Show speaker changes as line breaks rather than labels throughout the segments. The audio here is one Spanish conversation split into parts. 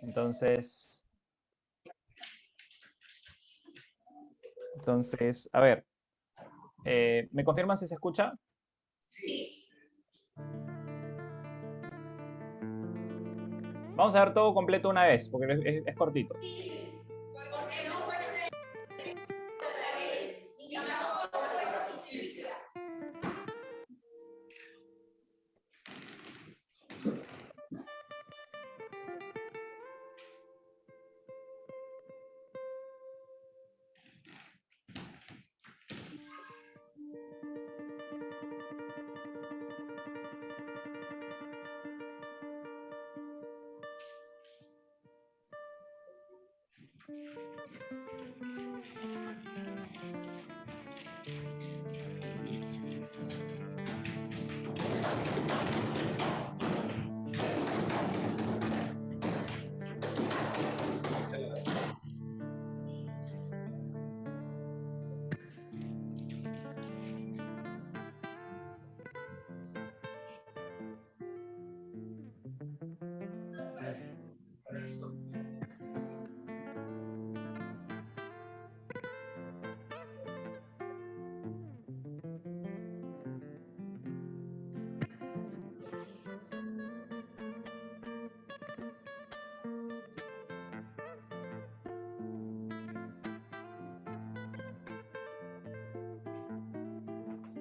Entonces, a ver, ¿me confirman si se escucha?
Sí.
Vamos a ver todo completo una vez, porque es cortito.
Sí. Porque no puede ser la ley, ni tampoco la justicia.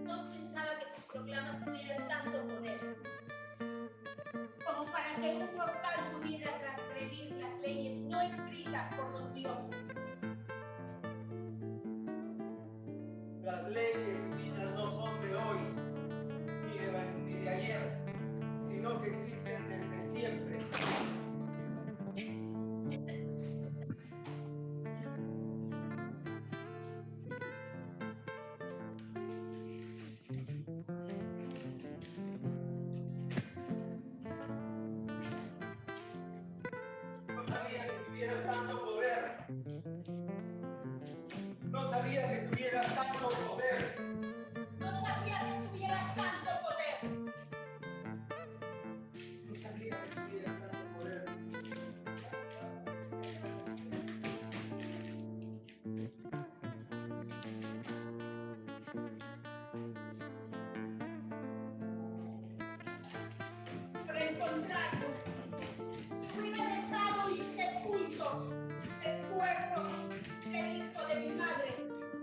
No pensaba que tus proclamas tuvieran tanto poder, como para que un mortal pudiera transgredir las leyes no escritas por los dioses.
Las leyes divinas no son de hoy, ni de ayer, sino que existen desde siempre. No sabía que tuvieras tanto poder. No sabía que tuvieras tanto poder.
No sabía que tuvieras tanto poder.
No sabía que tuvieras tanto poder.
Por el contrario, si hubiera dejado insepulto el cuerpo del hijo de mi madre,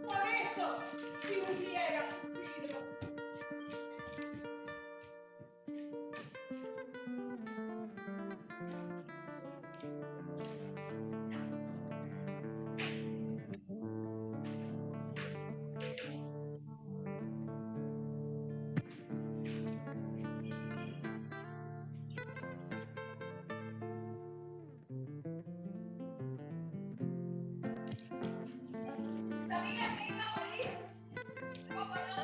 por eso si hubiera sufrido. Sabía que iba a morir. ¿Cómo no?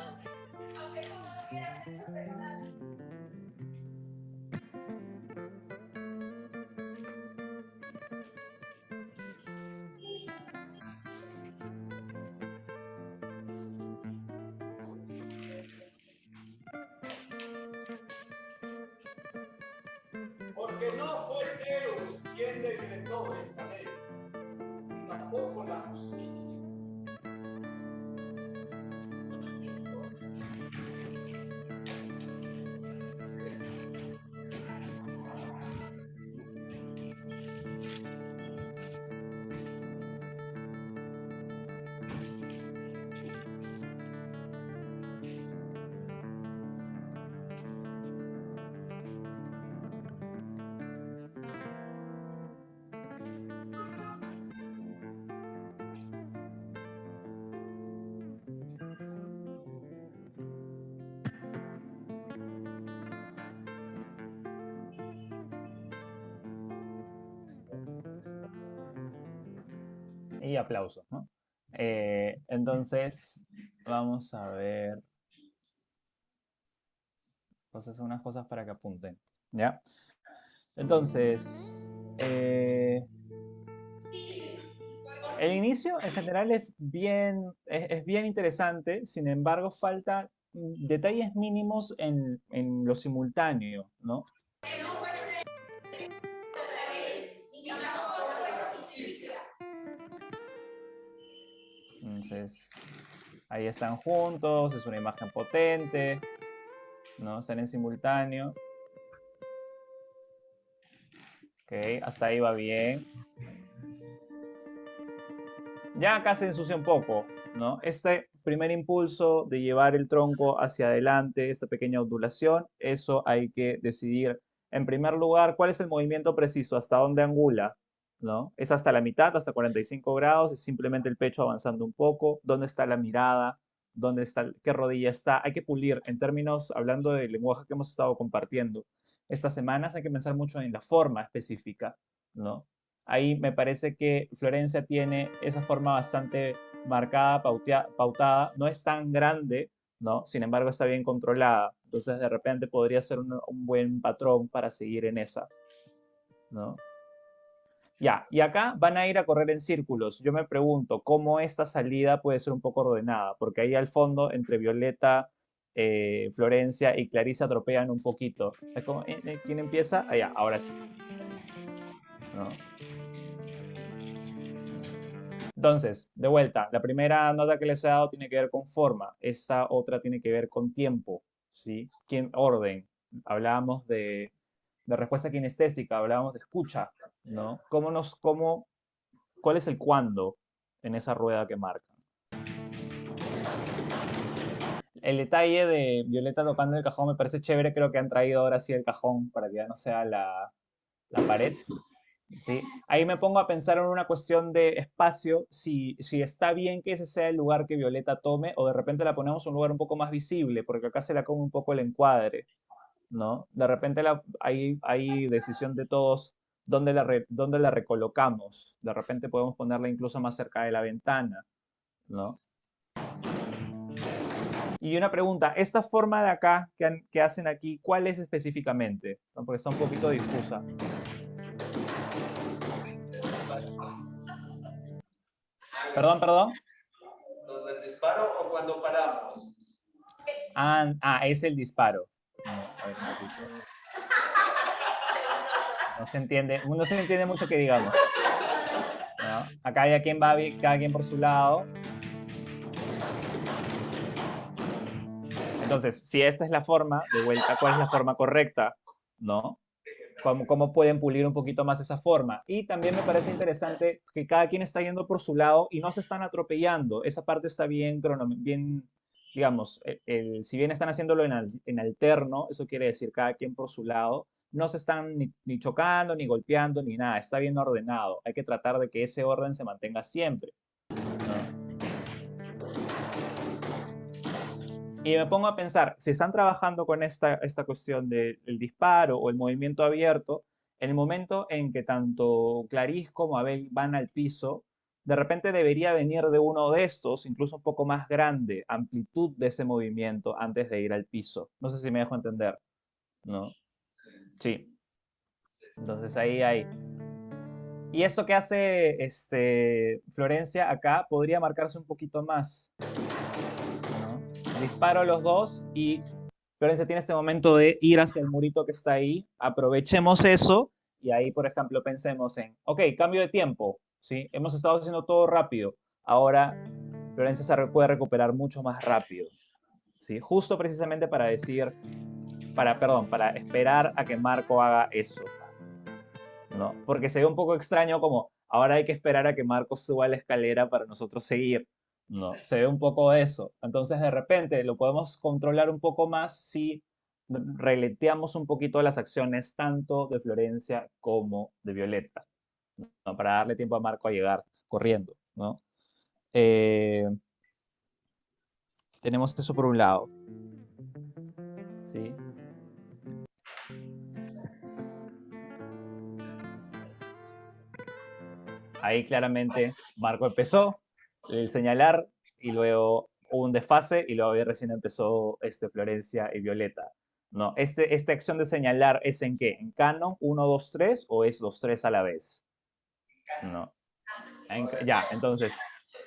Aunque tú no lo hubieras hecho perdonar.
Porque no fue Zeus quien decretó esta ley, ni tampoco la justicia.
Y aplausos, ¿no? Entonces, vamos a ver unas cosas para que apunten, ¿ya? Entonces, el inicio en general es bien interesante, sin embargo, falta detalles mínimos en lo simultáneo, ¿no?
Que no puede ser la ley, ni tampoco
Entonces, ahí están juntos, es una imagen potente, ¿no? Están en simultáneo. Ok, hasta ahí va bien. Ya acá se ensucia un poco, ¿no? Este primer impulso de llevar el tronco hacia adelante, esta pequeña ondulación, eso hay que decidir. En primer lugar, ¿cuál es el movimiento preciso? ¿Hasta dónde angula? ¿No? ¿Es hasta la mitad, hasta 45 grados? ¿Es simplemente el pecho avanzando un poco? ¿Dónde está la mirada? ¿Dónde está, qué rodilla está? Hay que pulir, en términos, hablando del lenguaje que hemos estado compartiendo. Estas semanas hay que pensar mucho en la forma específica, ¿no? Ahí me parece que Florencia tiene esa forma bastante marcada, pautada, no es tan grande, ¿no? Sin embargo, está bien controlada. Entonces, de repente podría ser un buen patrón para seguir en esa, ¿no? Ya, y acá van a ir a correr en círculos. Yo me pregunto cómo esta salida puede ser un poco ordenada, porque ahí al fondo, entre Violeta, Florencia y Clarisa atropellan un poquito. Es como, ¿quién empieza? Ah, ya, ahora sí, ¿no? Entonces, de vuelta, la primera nota que les he dado tiene que ver con forma, esta otra tiene que ver con tiempo, ¿sí? Orden. Hablábamos de respuesta kinestésica, hablábamos de escucha, ¿no? ¿Cuál es el cuándo en esa rueda que marcan? El detalle de Violeta tocando el cajón me parece chévere, creo que han traído ahora sí el cajón para que ya no sea la pared. ¿Sí? Ahí me pongo a pensar en una cuestión de espacio, si está bien que ese sea el lugar que Violeta tome o de repente la ponemos en un lugar un poco más visible, porque acá se la come un poco el encuadre, ¿no? De repente hay decisión de todos dónde la recolocamos. De repente podemos ponerla incluso más cerca de la ventana, ¿no? Y una pregunta, ¿esta forma de acá que hacen aquí, cuál es específicamente? ¿No? Porque está un poquito difusa. Perdón, perdón.
¿Lo del disparo o cuando paramos?
Es el disparo. A ver un poquito. No se entiende mucho que digamos, ¿no? Acá hay quien va, cada quien por su lado. Entonces, si esta es la forma, de vuelta, ¿cuál es la forma correcta? ¿No? ¿Cómo pueden pulir un poquito más esa forma? Y también me parece interesante que cada quien está yendo por su lado y no se están atropellando. Esa parte está bien, bien digamos, si bien están haciéndolo en alterno, eso quiere decir cada quien por su lado, no se están ni chocando, ni golpeando, ni nada. Está bien ordenado. Hay que tratar de que ese orden se mantenga siempre, ¿no? Y me pongo a pensar, si están trabajando con esta cuestión del disparo o el movimiento abierto, en el momento en que tanto Clarice como Abel van al piso, de repente debería venir de uno de estos, incluso un poco más grande, amplitud de ese movimiento antes de ir al piso. No sé si me dejo entender, ¿no? Sí. Entonces ahí hay. Y esto que hace Florencia acá podría marcarse un poquito más, ¿no? Disparo a los dos y Florencia tiene este momento de ir hacia el murito que está ahí. Aprovechemos eso y ahí, por ejemplo, pensemos en, ok, cambio de tiempo, ¿sí? Hemos estado haciendo todo rápido. Ahora Florencia puede recuperar mucho más rápido, ¿sí? Justo precisamente para decir, para esperar a que Marco haga eso, ¿no? Porque se ve un poco extraño como ahora hay que esperar a que Marco suba la escalera para nosotros seguir. No, se ve un poco eso. Entonces, de repente, lo podemos controlar un poco más si releteamos un poquito las acciones tanto de Florencia como de Violeta, ¿no? Para darle tiempo a Marco a llegar corriendo, ¿no? Eh, tenemos eso por un lado, ¿sí? Ahí claramente Marco empezó el señalar y luego hubo un desfase y luego ahí recién empezó Florencia y Violeta. No, esta acción de señalar es en qué? ¿En canon 1, 2, 3 o es los tres a la vez? No. Ya, entonces,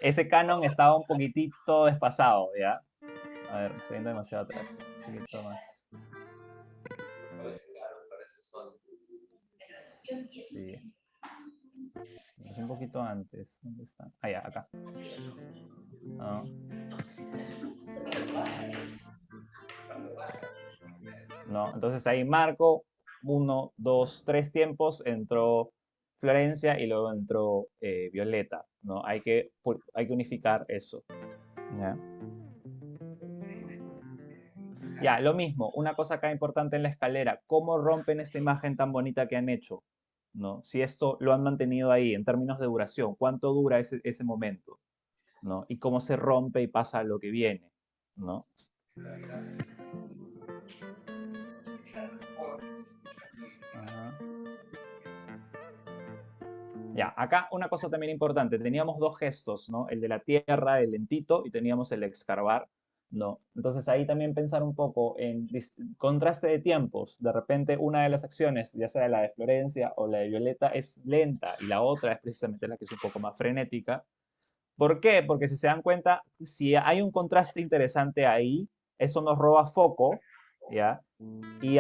ese canon estaba un poquitito desfasado, ¿ya? A ver, estoy yendo demasiado atrás. Un poquito más. Sí. Es un poquito antes. ¿Dónde está? Ah, ya, acá. ¿No? ¿No? Entonces ahí Marco, 1, 2, 3 tiempos, entró Florencia y luego entró Violeta, ¿no? Hay que unificar eso. ¿Ya? Ya, lo mismo, una cosa acá importante en la escalera, ¿cómo rompen esta imagen tan bonita que han hecho? ¿No? Si esto lo han mantenido ahí en términos de duración, ¿cuánto dura ese momento? ¿No? Y cómo se rompe y pasa a lo que viene, ¿no? Ajá. Ya, acá una cosa también importante, teníamos dos gestos, ¿no? El de la tierra, el lentito, y teníamos el escarbar, ¿no? Entonces ahí también pensar un poco en contraste de tiempos. De repente una de las acciones, ya sea la de Florencia o la de Violeta, es lenta y la otra es precisamente la que es un poco más frenética. ¿Por qué? Porque si se dan cuenta, si hay un contraste interesante ahí, eso nos roba foco, ¿ya? Y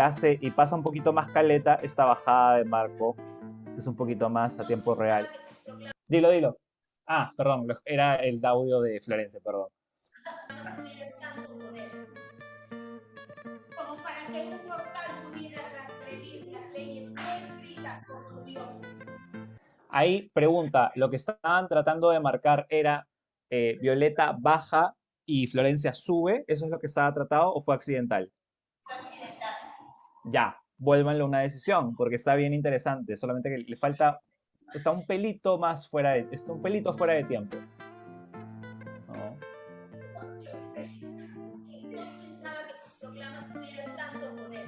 pasa un poquito más caleta esta bajada de Marco, que es un poquito más a tiempo real. Dilo, dilo. Ah, perdón, era el audio de Florencia, perdón.
Tiene tanto poder como para que un mortal pudiera transgredir las leyes escritas por los dioses.
Ahí pregunta, lo que estaban tratando de marcar era Violeta baja y Florencia sube, ¿eso es lo que estaba tratado o fue accidental?
Accidental.
Ya, vuélvanlo a una decisión, porque está bien interesante, solamente que le falta, está un pelito más fuera de, está un pelito fuera de tiempo. ¿No?
No pensaba que tus proclamas tuvieran tanto poder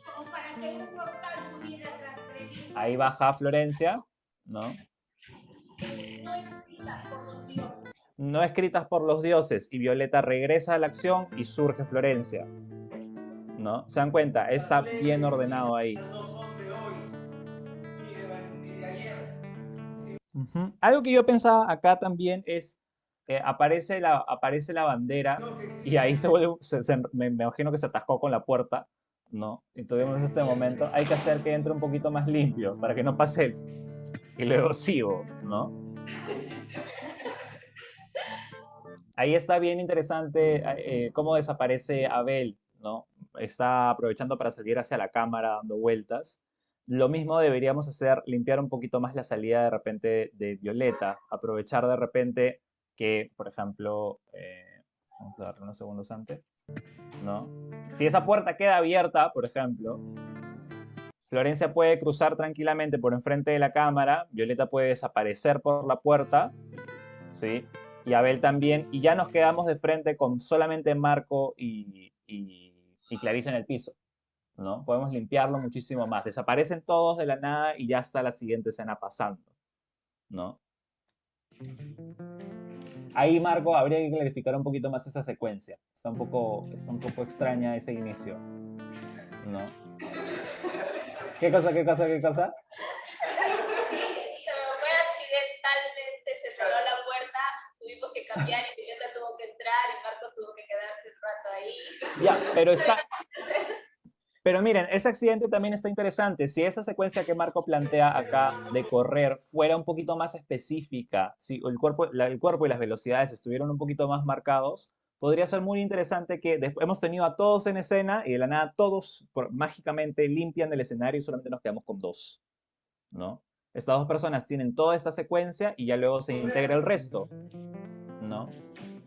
como para que un mortal pudiera transgredir.
Ahí baja Florencia, ¿no?
No escritas por los dioses.
No escritas por los dioses, y Violeta regresa a la acción y surge Florencia, ¿no? ¿Se dan cuenta? Está bien ordenado ahí.
No son de hoy, ni de ayer.
Ujú. Algo que yo pensaba acá también es, aparece la bandera y ahí se vuelve, me imagino que se atascó con la puerta, ¿no? Y tuvimos este momento, hay que hacer que entre un poquito más limpio para que no pase el erosivo, ¿no? Ahí está bien interesante cómo desaparece Abel, ¿no? Está aprovechando para salir hacia la cámara dando vueltas. Lo mismo deberíamos hacer, limpiar un poquito más la salida de repente de Violeta, aprovechar de repente que, por ejemplo, vamos a darle unos segundos antes, ¿no? Si esa puerta queda abierta, por ejemplo, Florencia puede cruzar tranquilamente por enfrente de la cámara, Violeta puede desaparecer por la puerta, ¿sí? Y Abel también, y ya nos quedamos de frente con solamente Marco y Clarice en el piso, ¿no? Podemos limpiarlo muchísimo más. Desaparecen todos de la nada y ya está la siguiente escena pasando, ¿no? Ahí, Marco, habría que clarificar un poquito más esa secuencia. Está un poco extraña ese inicio, ¿no? ¿Qué cosa, qué cosa, qué cosa?
Fue accidentalmente, se cerró la puerta, tuvimos que cambiar y Violeta tuvo que entrar y Marco tuvo que quedarse un rato ahí.
Ya, pero miren, ese accidente también está interesante. Si esa secuencia que Marco plantea acá de correr fuera un poquito más específica, si el cuerpo y las velocidades estuvieran un poquito más marcados, podría ser muy interesante que hemos tenido a todos en escena y de la nada todos mágicamente limpian el escenario y solamente nos quedamos con dos, ¿no? Estas dos personas tienen toda esta secuencia y ya luego se integra el resto, ¿no?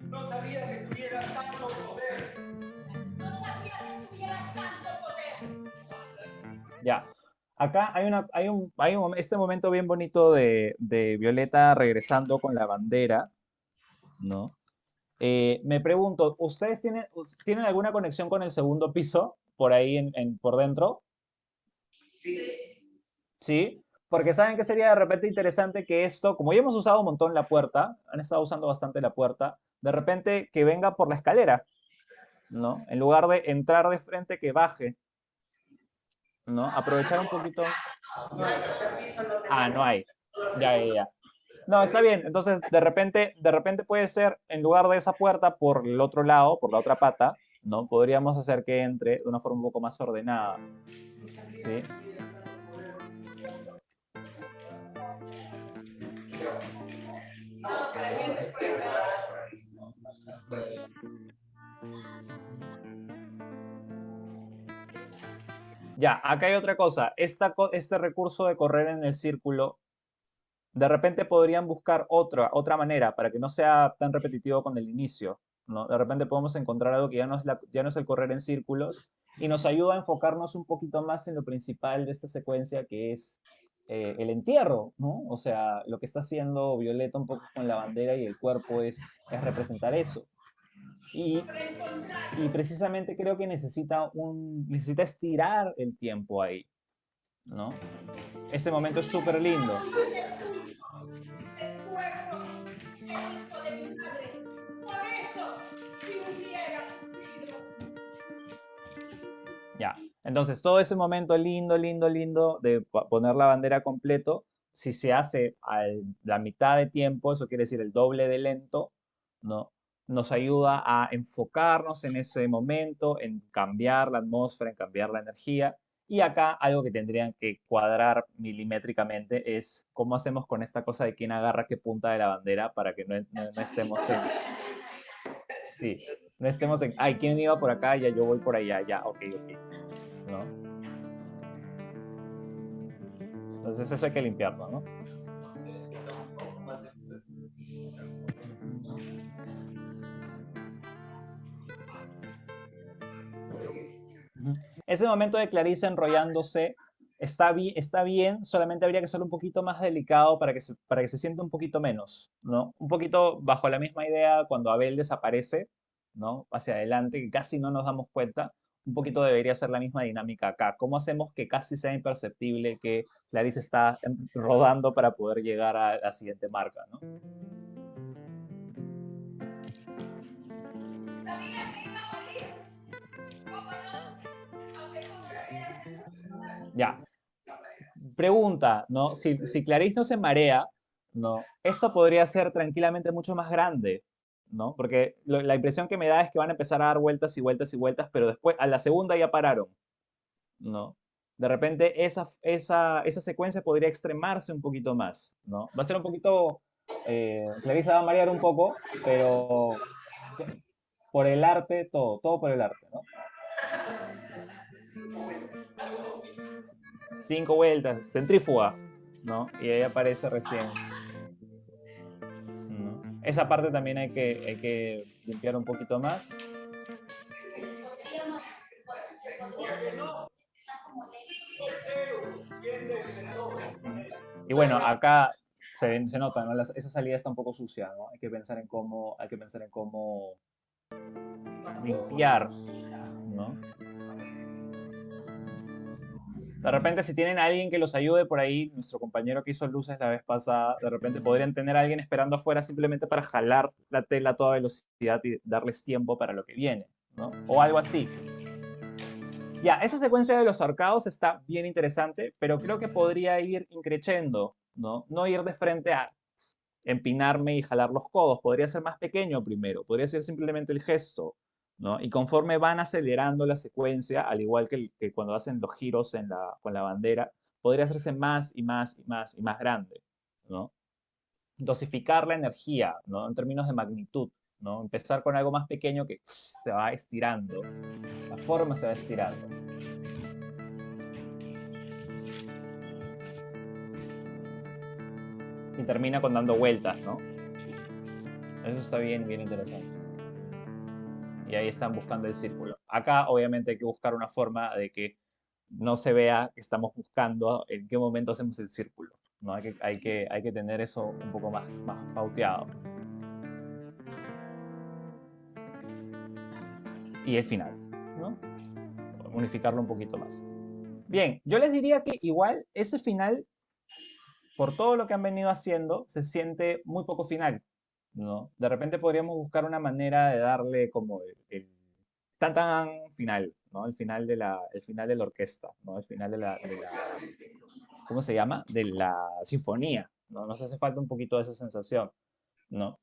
No sabía que tuvieras tanto poder.
No sabía que tuvieras tanto poder.
Ya. Acá este momento bien bonito de Violeta regresando con la bandera, ¿no? Me pregunto, ¿ustedes tienen alguna conexión con el segundo piso por ahí por dentro?
Sí.
¿Sí? Porque saben que sería de repente interesante que esto, como ya hemos usado un montón la puerta, han estado usando bastante la puerta, de repente que venga por la escalera, ¿no? En lugar de entrar de frente, que baje, ¿no? Aprovechar un poquito.
No, el tercer piso no
Ah, no
tenemos.
hay. Ya, ya, ya. No, está bien. Entonces, de repente puede ser, en lugar de esa puerta, por el otro lado, por la otra pata, ¿no? Podríamos hacer que entre de una forma un poco más ordenada. ¿Sí? Ya, acá hay otra cosa. Este recurso de correr en el círculo, de repente podrían buscar otra manera para que no sea tan repetitivo con el inicio, ¿no? De repente podemos encontrar algo que ya no es el correr en círculos y nos ayuda a enfocarnos un poquito más en lo principal de esta secuencia, que es el entierro, ¿no? O sea, lo que está haciendo Violeta un poco con la bandera y el cuerpo es representar eso. Y,
Por el
y
contrario,
precisamente creo que necesita estirar el tiempo ahí, ¿no? Ese momento es súper lindo.
y sepulto el cuerpo del hijo de mi madre. Por eso, si hubiera sufrido,
Ya. Entonces, todo ese momento lindo, lindo, lindo de poner la bandera completo, si se hace a la mitad de tiempo, eso quiere decir el doble de lento, ¿no? Nos ayuda a enfocarnos en ese momento, en cambiar la atmósfera, en cambiar la energía. Y acá algo que tendrían que cuadrar milimétricamente es cómo hacemos con esta cosa de quién agarra qué punta de la bandera para que no estemos en, sí, no estemos en, ay, ¿quién iba por acá? Ya yo voy por allá, ya, ok, ok, ¿no? Entonces eso hay que limpiarlo, ¿no? Ujú. Ese momento de Clarice enrollándose está bien, solamente habría que ser un poquito más delicado para que se sienta un poquito menos, ¿no? Un poquito bajo la misma idea cuando Abel desaparece, ¿no? Hacia adelante, que casi no nos damos cuenta, un poquito debería ser la misma dinámica acá. ¿Cómo hacemos que casi sea imperceptible que Clarice está rodando para poder llegar a la siguiente marca, ¿no?
sabía que iba a morir. ¿Cómo no? Aunque tú me lo hubieras hecho pensar.
Ya, pregunta, ¿no? Si Clarice no se marea, ¿no? Esto podría ser tranquilamente mucho más grande, ¿no? Porque la impresión que me da es que van a empezar a dar vueltas y vueltas y vueltas, pero después, a la segunda ya pararon, ¿no? De repente esa secuencia podría extremarse un poquito más, ¿no? Va a ser un poquito, Clarice va a marear un poco, pero por el arte, todo por el arte, ¿no? 5 vueltas, centrífuga, ¿no? Y ahí aparece recién. ¿No? Esa parte también hay que limpiar un poquito más. Y bueno, acá se nota, ¿no? Esa salida está un poco sucia, ¿no? Hay que pensar en cómo limpiar, ¿no? De repente, si tienen a alguien que los ayude por ahí, nuestro compañero que hizo luces la vez pasada, de repente podrían tener a alguien esperando afuera simplemente para jalar la tela a toda velocidad y darles tiempo para lo que viene, ¿no? O algo así. Ya, esa secuencia de los ahorcados está bien interesante, pero creo que podría ir increciendo, ¿no? No ir de frente a empinarme y jalar los codos, podría ser más pequeño primero, podría ser simplemente el gesto, ¿no? Y conforme van acelerando la secuencia, al igual que cuando hacen los giros con la bandera, podría hacerse más y más y más y más grande, ¿no? Dosificar la energía, ¿no? En términos de magnitud, ¿no? Empezar con algo más pequeño que se va estirando, la forma se va estirando. Y termina con dando vueltas, ¿no? Eso está bien, bien interesante. Y ahí están buscando el círculo. Acá obviamente hay que buscar una forma de que no se vea que estamos buscando en qué momento hacemos el círculo, ¿no? Hay que tener eso un poco más pauteado. Y el final, ¿no? Unificarlo un poquito más. Bien, yo les diría que igual ese final, por todo lo que han venido haciendo, se siente muy poco final, ¿no? De repente podríamos buscar una manera de darle como el tan tan final, ¿no? El final de la orquesta, ¿no? El final ¿cómo se llama? De la sinfonía, ¿no? Nos hace falta un poquito de esa sensación, ¿no?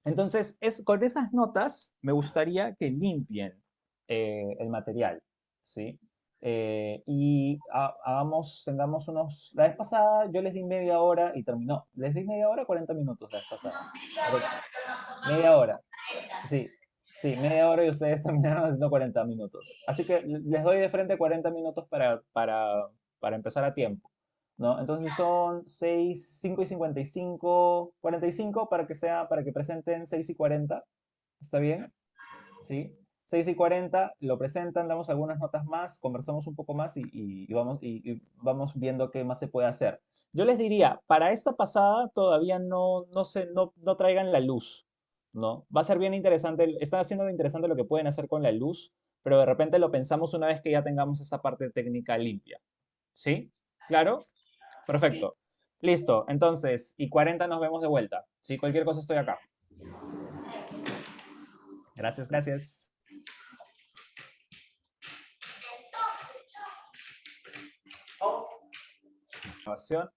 Entonces, con esas notas me gustaría que limpien el material, ¿sí? Tengamos la vez pasada yo les di media hora y terminó. Les di media hora, 40 minutos la vez pasada. Media hora, sí. Sí, media hora y ustedes terminaron haciendo 40 minutos. Así que les doy de frente 40 minutos para empezar a tiempo, ¿no? Entonces son 6, 5 y 55, 45 para que presenten 6 y 40. ¿Está bien? ¿Sí? 6 y 40 lo presentan, damos algunas notas más, conversamos un poco más y vamos viendo qué más se puede hacer. Yo les diría, para esta pasada todavía no traigan la luz, ¿no? Va a ser bien interesante, está haciendo interesante lo que pueden hacer con la luz, pero de repente lo pensamos una vez que ya tengamos esta parte técnica limpia. ¿Sí? ¿Claro? Perfecto. Listo, entonces, y 40 nos vemos de vuelta. ¿Sí? Cualquier cosa estoy acá. Gracias, gracias.
Vamos.
Grabación.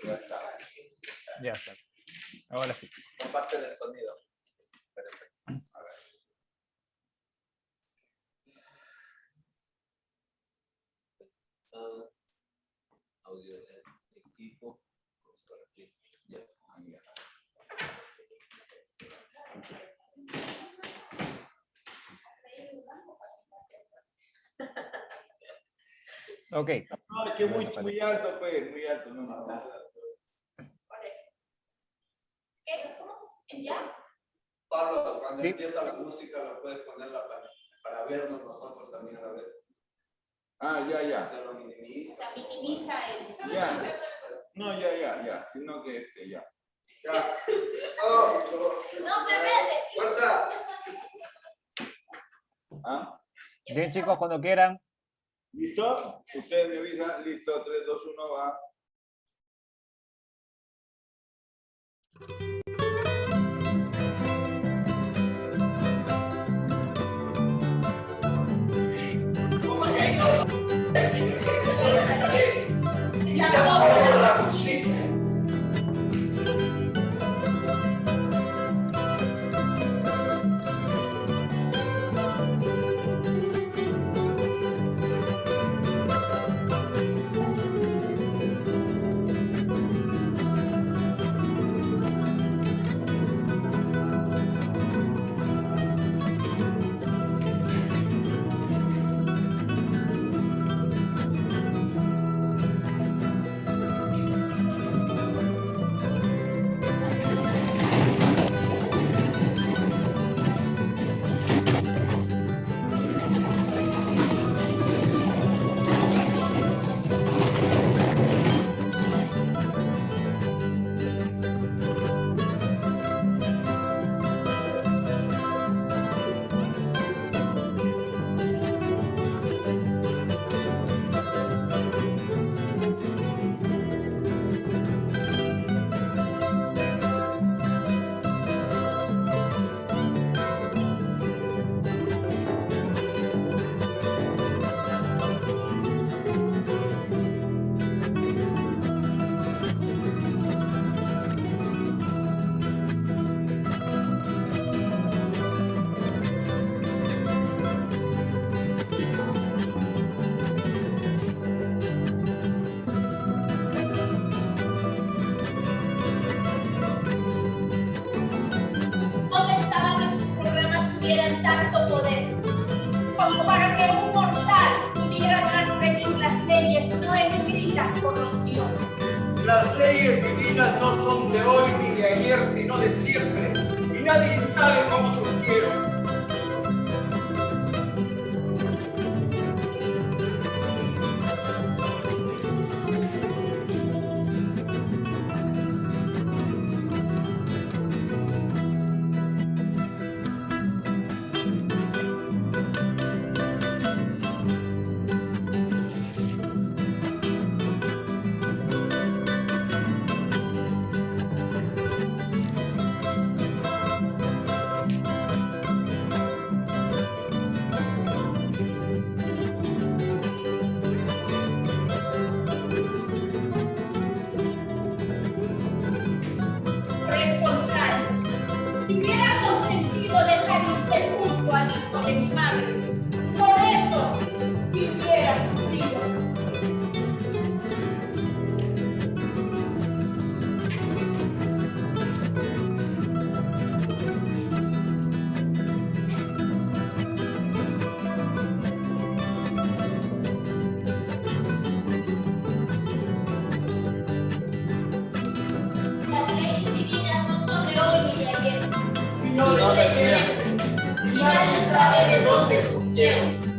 Ya está.
Ya está. Ahora sí.
Comparte el sonido. Perfecto. A ver. Audio del equipo. Ya.
Ok.
No, es que muy alto, pues, muy alto. No, no.
¿Ya?
Pablo, cuando
Sí.
empieza la música, lo puedes ponerla para vernos nosotros también a la vez. Ah, ya. Se lo minimiza.
Se minimiza el...
Ya. No, ya. Sino que ya. Ya. Oh,
No, pero espérate.
¡Fuerza! ¿Ah?
Bien, chicos, cuando quieran.
¿Listo? Ustedes me avisan. Listo, 3, 2, 1, va.
No pensaba que tus programas tuvieran tanto poder como para que un mortal pudiera transgredir las leyes no escritas por los dioses.
Las leyes divinas no son de hoy ni de ayer, sino de siempre. Y nadie sabe cómo surgieron.
Por el contrario, si hubiera consentido dejar insepulto al hijo de mi madre, por eso, si
no de siempre, y nadie sabe de dónde surgieron.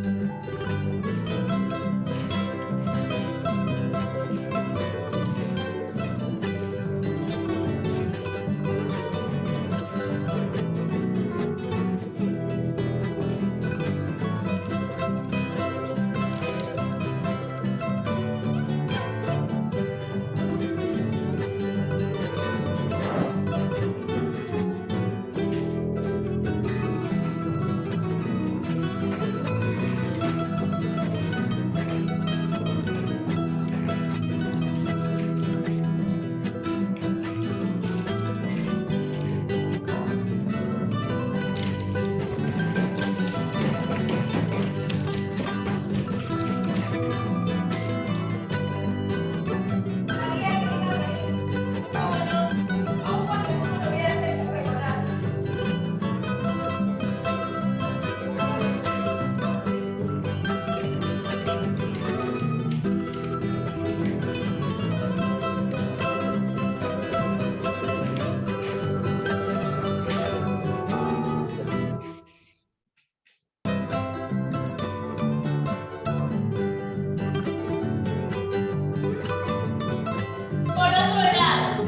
Por otro lado,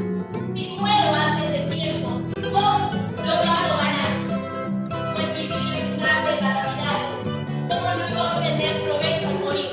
si muero antes de tiempo, ¿cómo lograrlo ganarse? Pues vivir en grande calamidad, ¿cómo no iba a obtener provecho al morir?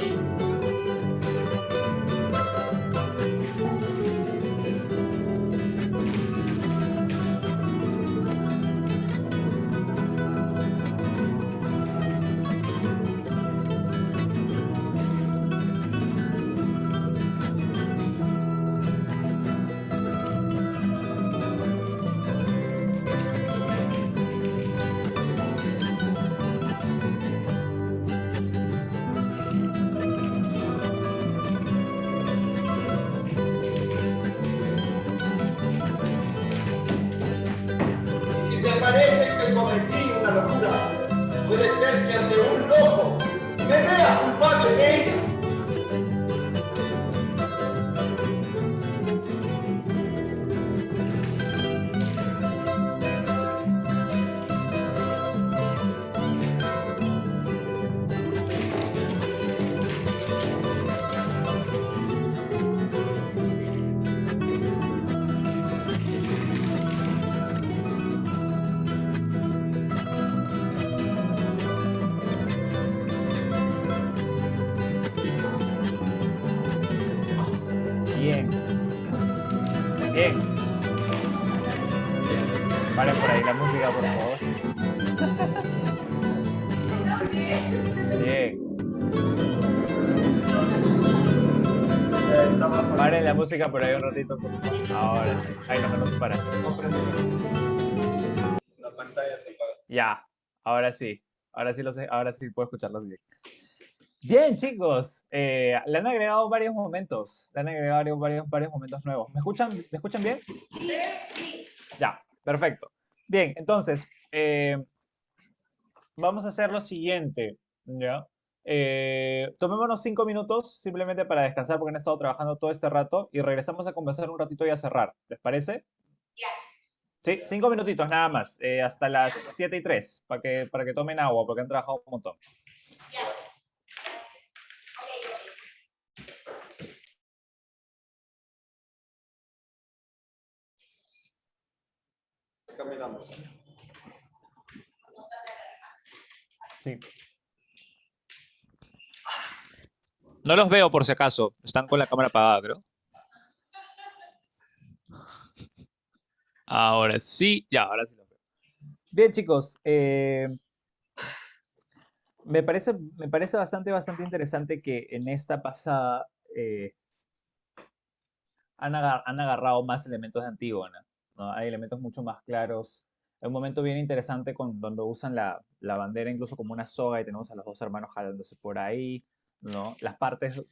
Si te parece que cometí una locura, puede ser que ante un loco me vea culpable de ella.
Bien. Bien. Paren por ahí la música, por favor. Bien. Paren la música por ahí un ratito, por favor. Ahora. Ahí no se para.
La pantalla se apaga.
Ya. Ahora sí. Ahora sí puedo escucharlos bien. Bien, chicos. Le han agregado varios momentos. Le han agregado varios momentos nuevos. ¿Me escuchan bien?
Sí.
Ya, perfecto. Bien, entonces, vamos a hacer lo siguiente, ¿ya? Tomémonos 5 minutos simplemente para descansar porque han estado trabajando todo este rato y regresamos a conversar un ratito y a cerrar. ¿Les parece?
Ya.
Sí, 5 minutitos nada más, hasta las 7:03, para que tomen agua porque han trabajado un montón.
Ya. Ok.
Caminamos.
Sí. No los veo por si acaso, están con la cámara apagada, creo. Ahora sí, ya, ahora sí los veo. Bien, chicos, me parece bastante interesante que en esta pasada han agarrado más elementos de Antígona, ¿no? Hay elementos mucho más claros. Hay un momento bien interesante donde usan la bandera incluso como una soga y tenemos a los dos hermanos jalándose por ahí, ¿no? Las partes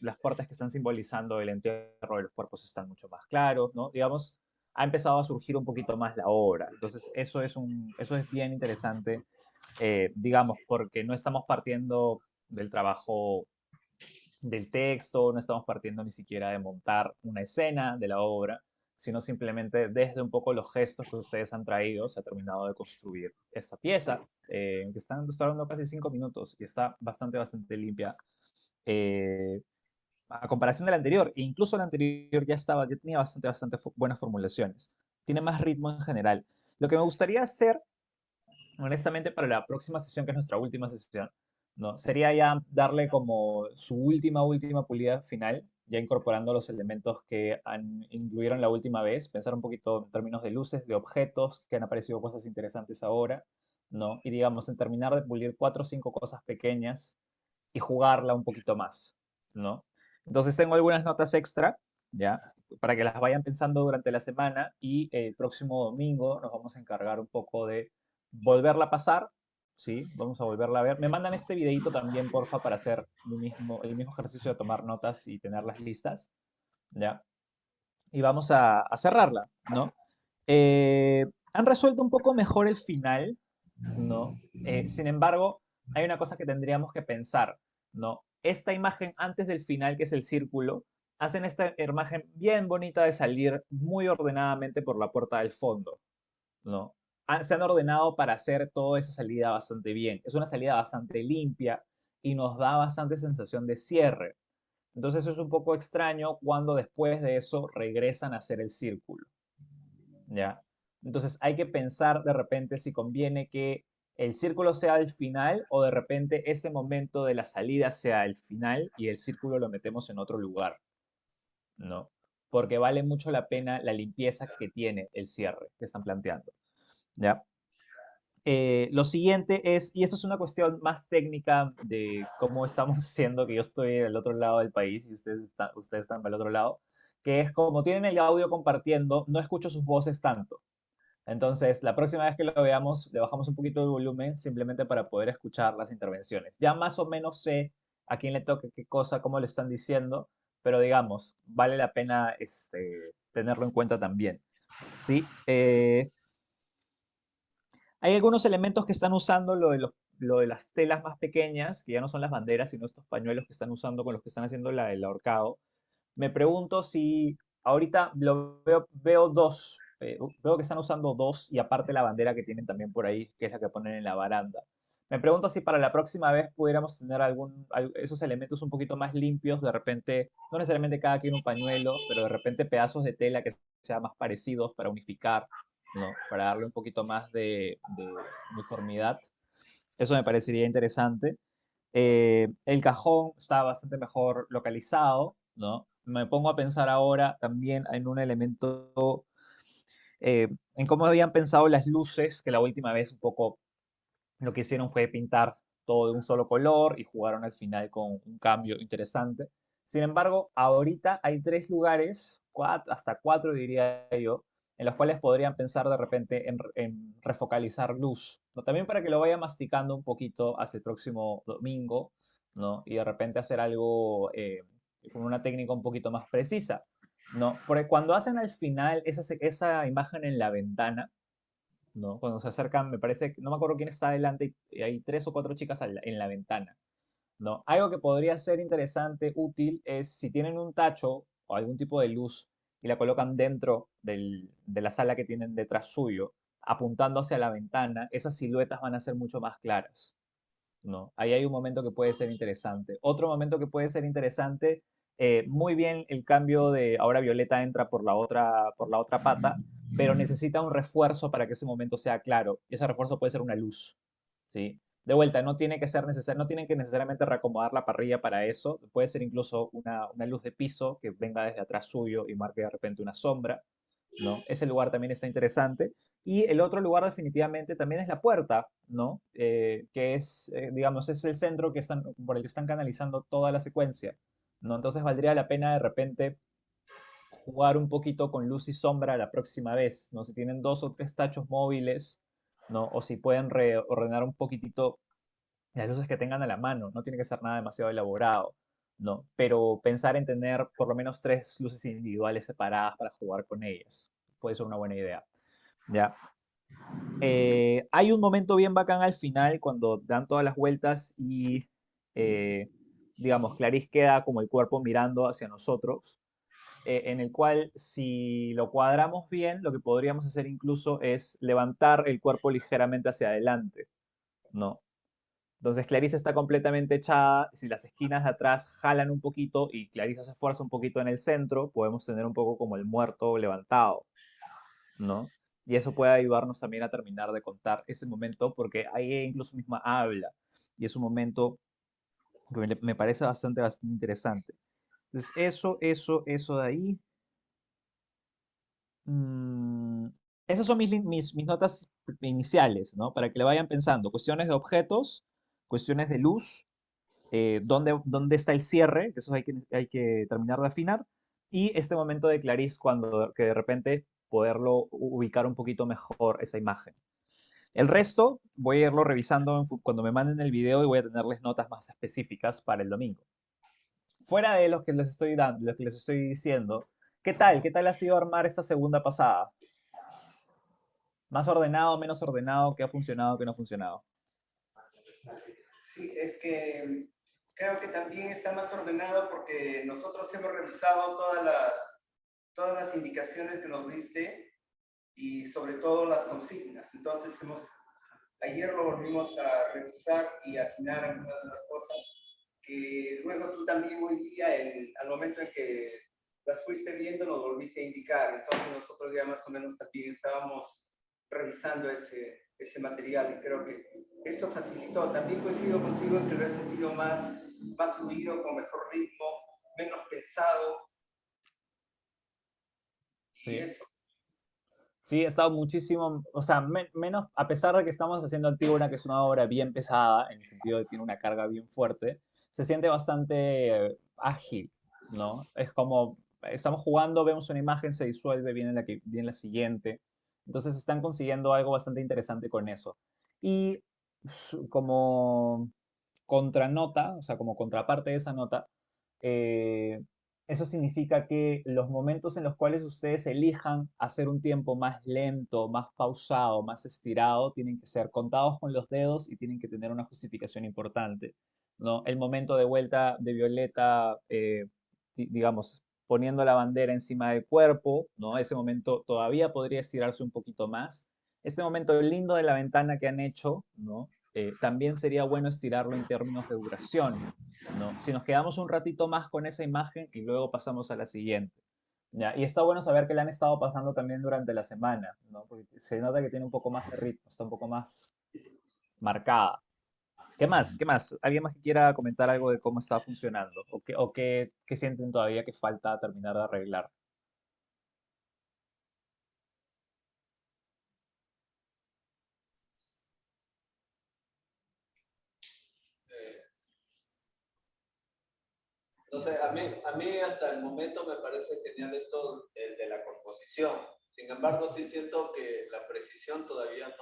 que están simbolizando el entierro de los cuerpos están mucho más claros, ¿no? Digamos, ha empezado a surgir un poquito más la obra. Entonces, eso es bien interesante, digamos, porque no estamos partiendo del trabajo del texto, no estamos partiendo ni siquiera de montar una escena de la obra, sino simplemente desde un poco los gestos que ustedes han traído, se ha terminado de construir esta pieza, que están durando casi 5 minutos y está bastante limpia. eh, a comparación de la anterior, e incluso la anterior ya tenía buenas formulaciones. Tiene más ritmo en general. Lo que me gustaría hacer, honestamente, para la próxima sesión, que es nuestra última sesión, ¿no? Sería ya darle como su última pulida final, ya incorporando los elementos que incluyeron la última vez, pensar un poquito en términos de luces, de objetos, que han aparecido cosas interesantes ahora, ¿no? Y digamos, en terminar de pulir 4 o 5 cosas pequeñas y jugarla un poquito más, ¿no? Entonces tengo algunas notas extra, ¿ya? Para que las vayan pensando durante la semana y el próximo domingo nos vamos a encargar un poco de volverla a pasar, ¿sí? Vamos a volverla a ver. Me mandan este videito también, porfa, para hacer el mismo ejercicio de tomar notas y tenerlas listas, ¿ya? Y vamos a cerrarla, ¿no? Han resuelto un poco mejor el final, ¿no? Sin embargo, hay una cosa que tendríamos que pensar, ¿no? Esta imagen antes del final, que es el círculo, hacen esta imagen bien bonita de salir muy ordenadamente por la puerta del fondo, ¿no? Se han ordenado para hacer toda esa salida bastante bien. Es una salida bastante limpia y nos da bastante sensación de cierre. Entonces es un poco extraño cuando después de eso regresan a hacer el círculo, ¿ya? Entonces hay que pensar de repente si conviene que el círculo sea el final o de repente ese momento de la salida sea el final y el círculo lo metemos en otro lugar, ¿no? Porque vale mucho la pena la limpieza que tiene el cierre que están planteando, ¿ya? Lo siguiente es, y esto es una cuestión más técnica de cómo estamos haciendo, que yo estoy del otro lado del país y ustedes están del otro lado, que es como tienen el audio compartiendo, no escucho sus voces tanto. Entonces, la próxima vez que lo veamos, le bajamos un poquito el volumen simplemente para poder escuchar las intervenciones. Ya más o menos sé a quién le toca qué cosa, cómo le están diciendo, pero digamos, vale la pena tenerlo en cuenta también. ¿Sí? Hay algunos elementos que están usando lo de las telas más pequeñas, que ya no son las banderas, sino estos pañuelos que están usando con los que están haciendo el ahorcado. Me pregunto si ahorita veo dos, veo que están usando dos y aparte la bandera que tienen también por ahí, que es la que ponen en la baranda. Me pregunto si para la próxima vez pudiéramos tener esos elementos un poquito más limpios, de repente, no necesariamente cada quien un pañuelo, pero de repente pedazos de tela que sean más parecidos para unificar, ¿no? Para darle un poquito más de uniformidad. Eso me parecería interesante. El cajón está bastante mejor localizado, ¿no? Me pongo a pensar ahora también en un elemento, en cómo habían pensado las luces, que la última vez un poco lo que hicieron fue pintar todo de un solo color y jugaron al final con un cambio interesante. Sin embargo, ahorita hay 3 lugares, hasta 4 diría yo, en los cuales podrían pensar de repente en refocalizar luz, ¿no? También para que lo vaya masticando un poquito hacia el próximo domingo, ¿no? Y de repente hacer algo con una técnica un poquito más precisa, ¿no? Porque cuando hacen al final esa imagen en la ventana, ¿no? Cuando se acercan, me parece, no me acuerdo quién está adelante, y hay 3 o 4 chicas en la ventana, ¿no? Algo que podría ser interesante, útil, es si tienen un tacho o algún tipo de luz y la colocan dentro de la sala que tienen detrás suyo, apuntando hacia la ventana, esas siluetas van a ser mucho más claras, ¿no? Ahí hay un momento que puede ser interesante. Otro momento que puede ser interesante, muy bien el cambio de ahora Violeta entra por la otra pata, pero necesita un refuerzo para que ese momento sea claro. Y ese refuerzo puede ser una luz, ¿sí? De vuelta, no tiene que ser no tienen que necesariamente reacomodar la parrilla para eso. Puede ser incluso una luz de piso que venga desde atrás suyo y marque de repente una sombra, ¿no? Ese lugar también está interesante. Y el otro lugar definitivamente también es la puerta, ¿no? Que es, digamos, es el centro por el que están canalizando toda la secuencia, ¿no? Entonces valdría la pena de repente jugar un poquito con luz y sombra la próxima vez, ¿no? Si tienen 2 o 3 tachos móviles, ¿no? O si pueden reordenar un poquitito las luces que tengan a la mano, no tiene que ser nada demasiado elaborado, ¿no? Pero pensar en tener por lo menos 3 luces individuales separadas para jugar con ellas puede ser una buena idea, ¿ya? Hay un momento bien bacán al final cuando dan todas las vueltas y, eh, digamos, Clarice queda como el cuerpo mirando hacia nosotros. en el cual si lo cuadramos bien, lo que podríamos hacer incluso es levantar el cuerpo ligeramente hacia adelante, ¿no? Entonces Clarissa está completamente echada, si las esquinas de atrás jalan un poquito y Clarissa se esfuerza un poquito en el centro, podemos tener un poco como el muerto levantado, ¿no? Y eso puede ayudarnos también a terminar de contar ese momento, porque ahí ella incluso misma habla, y es un momento que me parece bastante interesante. Entonces, eso de ahí. mm, Esas son mis notas iniciales, ¿no? Para que le vayan pensando. Cuestiones de objetos, cuestiones de luz, dónde está el cierre, que eso hay que terminar de afinar, y este momento de Clarice cuando que de repente poderlo ubicar un poquito mejor esa imagen. El resto voy a irlo revisando cuando me manden el video y voy a tenerles notas más específicas para el domingo. Fuera de los que les estoy dando, los que les estoy diciendo, ¿qué tal? ¿Qué tal ha sido armar esta segunda pasada? ¿Más ordenado, menos ordenado? ¿Qué ha funcionado, qué no ha funcionado?
Sí, es que creo que también está más ordenado porque nosotros hemos revisado todas las indicaciones que nos diste y sobre todo las consignas. Entonces ayer lo volvimos a revisar y afinar algunas de las cosas que luego tú también hoy día, al momento en que las fuiste viendo, nos volviste a indicar. Entonces nosotros ya más o menos también estábamos revisando ese material y creo que eso facilitó. También coincido contigo en que lo he sentido más fluido, con mejor ritmo, menos pesado y
Sí.
eso.
Sí, he estado muchísimo, o sea, menos, a pesar de que estamos haciendo Antígona, que es una obra bien pesada, en el sentido de que tiene una carga bien fuerte, se siente bastante ágil, ¿no? Es como, estamos jugando, vemos una imagen, se disuelve, viene la siguiente. Entonces están consiguiendo algo bastante interesante con eso. Y como contranota, o sea, como contraparte de esa nota, eh, eso significa que los momentos en los cuales ustedes elijan hacer un tiempo más lento, más pausado, más estirado, tienen que ser contados con los dedos y tienen que tener una justificación importante, ¿no? El momento de vuelta de Violeta, digamos, poniendo la bandera encima del cuerpo, ¿no? Ese momento todavía podría estirarse un poquito más. Este momento lindo de la ventana que han hecho, ¿no? También sería bueno estirarlo en términos de duración, ¿no? Si nos quedamos un ratito más con esa imagen y luego pasamos a la siguiente. ¿Ya? Y está bueno saber que la han estado pasando también durante la semana, ¿no? Porque se nota que tiene un poco más de ritmo, está un poco más marcada. ¿Qué más? ¿Qué más? ¿Alguien más que quiera comentar algo de cómo está funcionando? ¿O qué sienten todavía que falta terminar de arreglar?
No sé, a mí hasta el momento me parece genial esto, el de la composición. Sin embargo, sí siento que la precisión todavía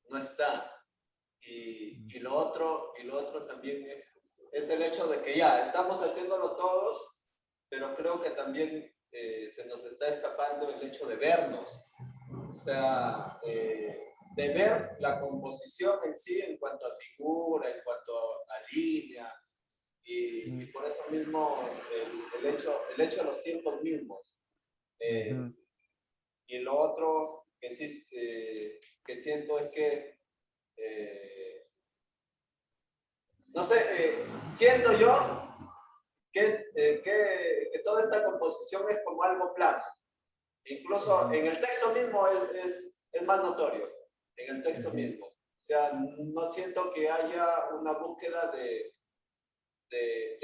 no está. Y lo otro también es el hecho de que ya estamos haciéndolo todos, pero creo que también se nos está escapando el hecho de vernos. O sea, de ver la composición en sí en cuanto a figura, en cuanto a línea, y por eso mismo el hecho de los tiempos mismos. Eh,
Ujú.
y lo otro que sí que siento es que, no sé, siento yo que toda esta composición es como algo plano. Incluso
Ujú.
en el texto mismo es más notorio, en el texto
Ujú.
mismo. O sea, no siento que haya una búsqueda de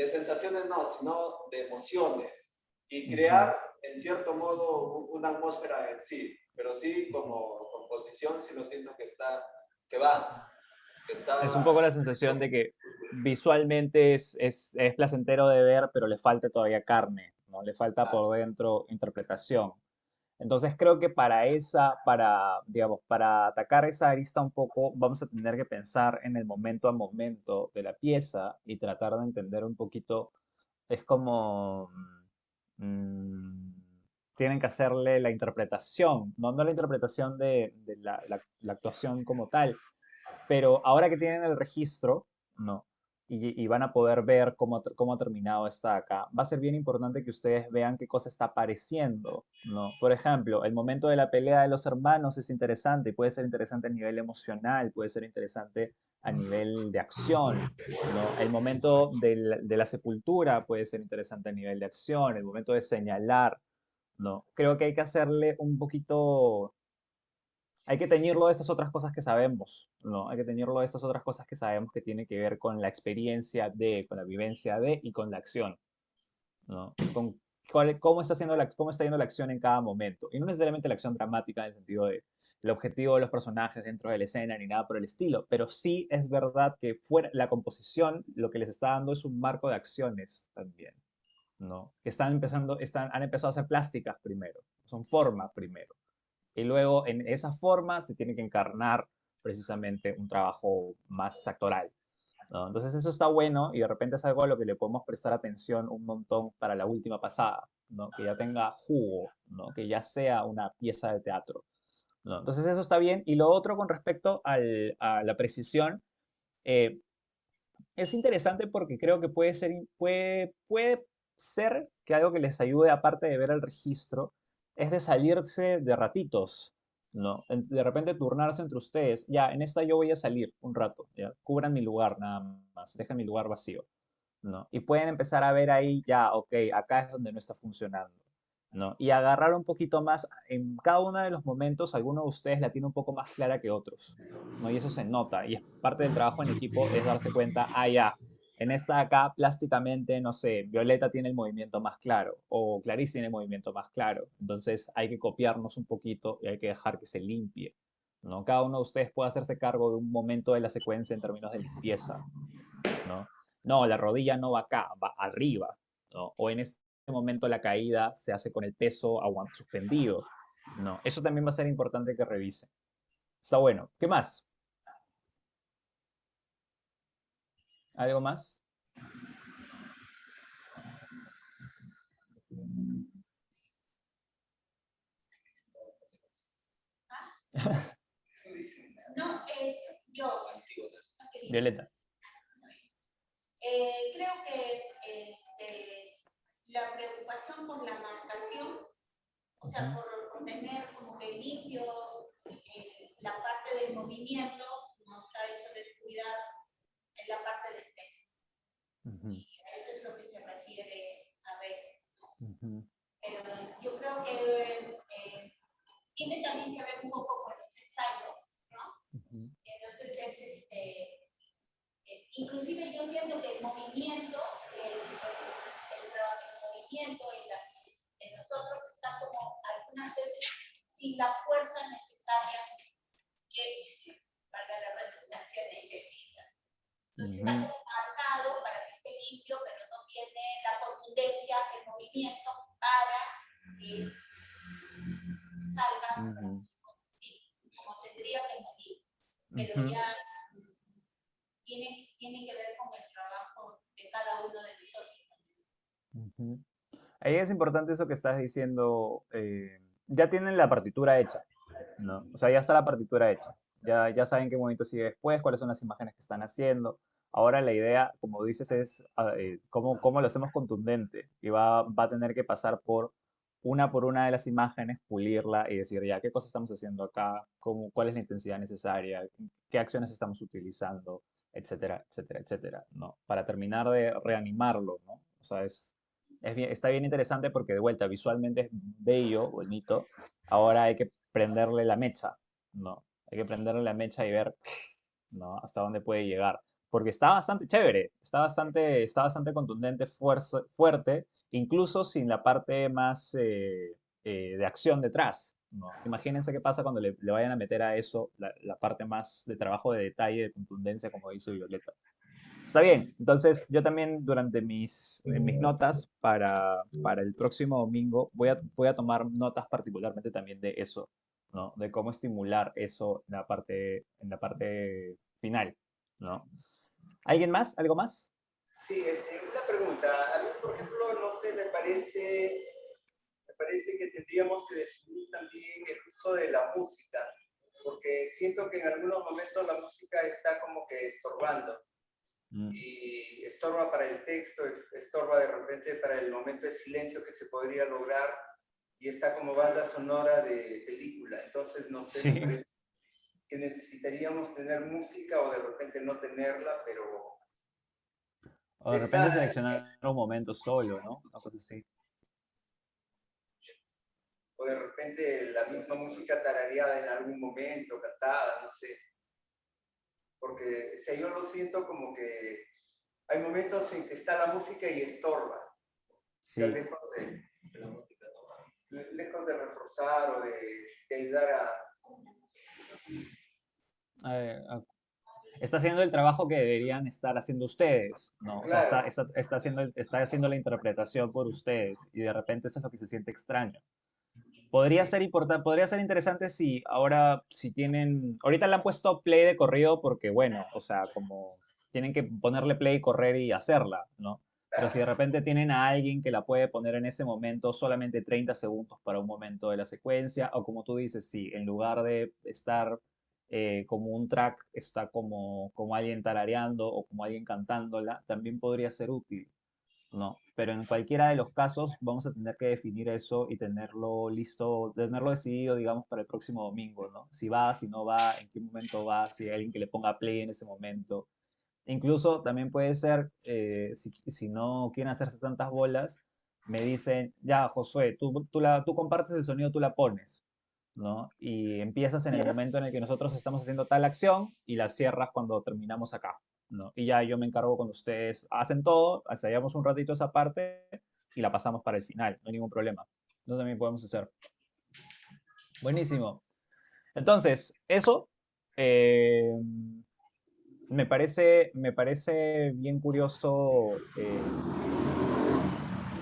sensaciones, no, sino de emociones. Y
Ujú.
crear, en cierto modo, una atmósfera en sí. Pero sí, como composición, sí lo siento que
Es un poco
está.
la sensación de que visualmente es placentero de ver, pero le falta todavía carne, ¿no? Le falta por dentro interpretación. Entonces creo que digamos, para atacar esa arista un poco, vamos a tener que pensar en el momento a momento de la pieza y tratar de entender un poquito, es como, mm, tienen que hacerle la interpretación, no la interpretación de la actuación como tal, pero ahora que tienen el registro, ¿no? y van a poder ver cómo ha terminado esta de acá. Va a ser bien importante que ustedes vean qué cosa está apareciendo, ¿no? Por ejemplo, el momento de la pelea de los hermanos es interesante, puede ser interesante a nivel emocional, puede ser interesante a nivel de acción, ¿no? El momento de la sepultura puede ser interesante a nivel de acción, el momento de señalar, ¿no? Creo que hay que hacerle un poquito, hay que teñirlo de estas otras cosas que sabemos, ¿no? Hay que teñirlo de estas otras cosas que sabemos que tiene que ver con la experiencia de, con la vivencia de y con la acción, ¿no? Con cómo está yendo la acción en cada momento. Y no necesariamente la acción dramática en el sentido de el objetivo de los personajes dentro de la escena ni nada por el estilo, pero sí es verdad que fuera, la composición lo que les está dando es un marco de acciones también, ¿no? Que han empezado a ser plásticas primero, son formas primero. Y luego en esas formas se tiene que encarnar precisamente un trabajo más actoral, ¿no? Entonces eso está bueno y de repente es algo a lo que le podemos prestar atención un montón para la última pasada, ¿no? Que ya tenga jugo, ¿no? Que ya sea una pieza de teatro, ¿no? Entonces eso está bien. Y lo otro con respecto a la precisión, eh, es interesante porque creo que puede ser que algo que les ayude, aparte de ver el registro, es de salirse de ratitos, ¿no? De repente turnarse entre ustedes. Ya, en esta yo voy a salir un rato, ya, cubran mi lugar nada más, dejen mi lugar vacío, ¿no? Y pueden empezar a ver ahí, ya, ok, acá es donde no está funcionando, ¿no? Y agarrar un poquito más, en cada uno de los momentos, alguno de ustedes la tiene un poco más clara que otros, ¿no? Y eso se nota, y es parte del trabajo en equipo, es darse cuenta, ah, ya, en esta de acá, plásticamente, no sé, Violeta tiene el movimiento más claro, o Clarice tiene el movimiento más claro, entonces hay que copiarnos un poquito y hay que dejar que se limpie, ¿no? Cada uno de ustedes puede hacerse cargo de un momento de la secuencia en términos de limpieza, ¿no? No, la rodilla no va acá, va arriba, ¿no? O en este momento la caída se hace con el peso suspendido, ¿no? Eso también va a ser importante que revisen. Está bueno. ¿Qué más? ¿Algo más?
No, yo,
Violeta.
creo que la preocupación por la marcación, o sea, por tener como que limpio la parte del movimiento, nos ha hecho descuidar en la parte del texto. Y a eso es lo que se refiere a ver. Pero yo creo que tiene también que ver un poco con los ensayos, ¿no? Entonces es inclusive yo siento que el movimiento, el movimiento en nosotros está como algunas veces sin la fuerza necesaria que, valga la redundancia, necesita. Entonces está como marcado para que esté limpio, pero no tiene la contundencia, el movimiento para que salga como tendría que salir. Pero ya tiene que ver con el trabajo de cada uno de nosotros.
Ahí es importante eso que estás diciendo. Ya tienen la partitura hecha, ¿no? O sea, ya está la partitura hecha. Ya saben qué movimiento sigue después, cuáles son las imágenes que están haciendo. Ahora la idea, como dices, es cómo lo hacemos contundente. Y va a tener que pasar por una de las imágenes, pulirla y decir, ya, ¿qué cosa estamos haciendo acá? ¿Cuál es la intensidad necesaria? ¿Qué acciones estamos utilizando? Etcétera, etcétera, etcétera, ¿no? Para terminar de reanimarlo, ¿no? O sea, está bien interesante porque de vuelta, visualmente es bello, bonito. Ahora hay que prenderle la mecha, ¿no? Hay que prenderle la mecha y ver, ¿no? Hasta dónde puede llegar. Porque está bastante chévere, está bastante contundente, fuerte, incluso sin la parte más de acción detrás, ¿no? Imagínense qué pasa cuando le vayan a meter a eso la parte más de trabajo de detalle, de contundencia, como hizo Violeta. Está bien, entonces yo también durante mis notas para el próximo domingo voy a tomar notas particularmente también de eso, ¿no? De cómo estimular eso en la parte final, ¿no? ¿Alguien más? ¿Algo más?
Sí, una pregunta. A mí, por ejemplo, no sé, me parece que tendríamos que definir también el uso de la música, porque siento que en algunos momentos la música está como que estorbando.
Mm.
y estorba para el texto, estorba de repente para el momento de silencio que se podría lograr, y está como banda sonora de película. Entonces, no sé, me
Sí.
parece que necesitaríamos tener música o de repente no tenerla, pero
O de
está,
repente seleccionar un momento solo, ¿no? Una cosa así.
o de repente la misma música tarareada en algún momento, cantada, no sé. Porque si yo lo siento como que hay momentos en que está la música y estorba. O sea,
Sí.
lejos de reforzar o de ayudar a...
A- está haciendo el trabajo que deberían estar haciendo ustedes, ¿no? O sea,
Claro,
está haciendo la interpretación por ustedes y de repente eso es lo que se siente extraño.
sí,
Podría ser interesante si ahora, si tienen, ahorita le han puesto play de corrido porque, bueno, o sea, como tienen que ponerle play, correr y hacerla, ¿no? Pero si de
claro.
repente tienen a alguien que la puede poner en ese momento solamente 30 segundos para un momento de la secuencia, o como tú dices, si en lugar de estar como un track, está como alguien tarareando o como alguien cantándola, también podría ser útil. No, pero en cualquiera de los casos vamos a tener que definir eso y tenerlo listo, tenerlo decidido, digamos, para el próximo domingo, ¿no? Si va, si no va, en qué momento va, si hay alguien que le ponga play en ese momento. Incluso también puede ser, si no quieren hacerse tantas bolas, me dicen, ya, Josué, tú compartes el sonido, tú la pones, ¿no? Y empiezas en el momento en el que nosotros estamos haciendo tal acción y la cierras cuando terminamos acá, ¿no? Y ya yo me encargo cuando ustedes hacen todo, ensayamos un ratito esa parte y la pasamos para el final, no hay ningún problema. Eso también podemos hacer. Buenísimo. Entonces, eso eh, me parece bien curioso.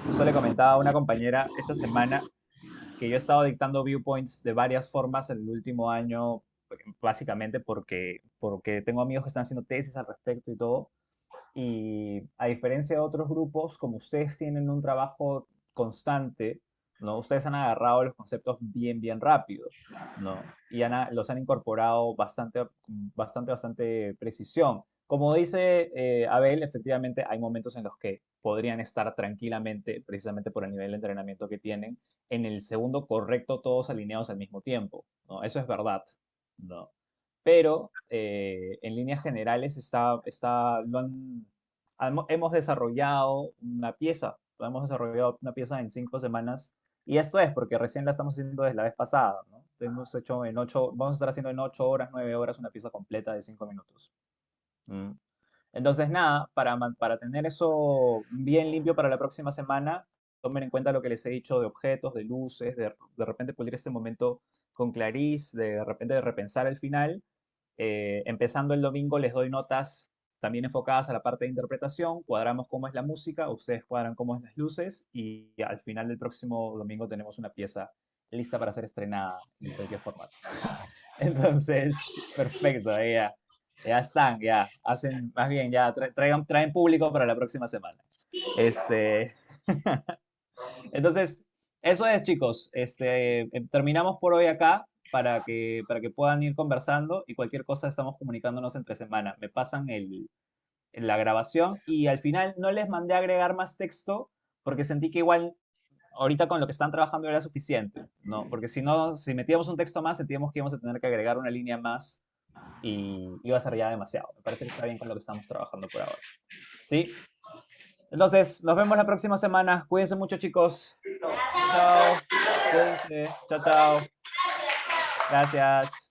Justo le comentaba a una compañera esta semana que yo he estado dictando viewpoints de varias formas en el último año, básicamente porque tengo amigos que están haciendo tesis al respecto y todo. Y a diferencia de otros grupos, como ustedes tienen un trabajo constante, ¿no? Ustedes han agarrado los conceptos bien, bien rápido, ¿no? Y los han incorporado bastante precisión. Como dice Abel, efectivamente hay momentos en los que podrían estar tranquilamente, precisamente por el nivel de entrenamiento que tienen, en el segundo correcto, todos alineados al mismo tiempo, ¿no? Eso es verdad, ¿no? Pero en líneas generales hemos desarrollado hemos desarrollado una pieza en 5 semanas, y esto es porque recién la estamos haciendo desde la vez pasada, ¿no? Hemos hecho vamos a estar haciendo en 8 horas, 9 horas una pieza completa de 5 minutos. ¿Mm? Entonces, nada, para tener eso bien limpio para la próxima semana, tomen en cuenta lo que les he dicho de objetos, de luces, de repente pulir este momento con Clarice, de repente de repensar el final. Empezando el domingo les doy notas también enfocadas a la parte de interpretación, cuadramos cómo es la música, ustedes cuadran cómo es las luces y al final del próximo domingo tenemos una pieza lista para ser estrenada en cualquier formato. Entonces, perfecto, ya están, ya hacen, más bien, ya traen público para la próxima semana. Este, entonces, eso es, chicos. Terminamos por hoy acá para que puedan ir conversando y cualquier cosa estamos comunicándonos entre semana. Me pasan la grabación y al final no les mandé a agregar más texto porque sentí que igual ahorita con lo que están trabajando era suficiente, ¿no? Porque si no, si metíamos un texto más, sentíamos que íbamos a tener que agregar una línea más y iba a ser ya demasiado. Me parece que está bien con lo que estamos trabajando por ahora. ¿Sí? Entonces, nos vemos la próxima semana. Cuídense mucho, chicos. Chao. Cuídense. Chao, chao. Gracias.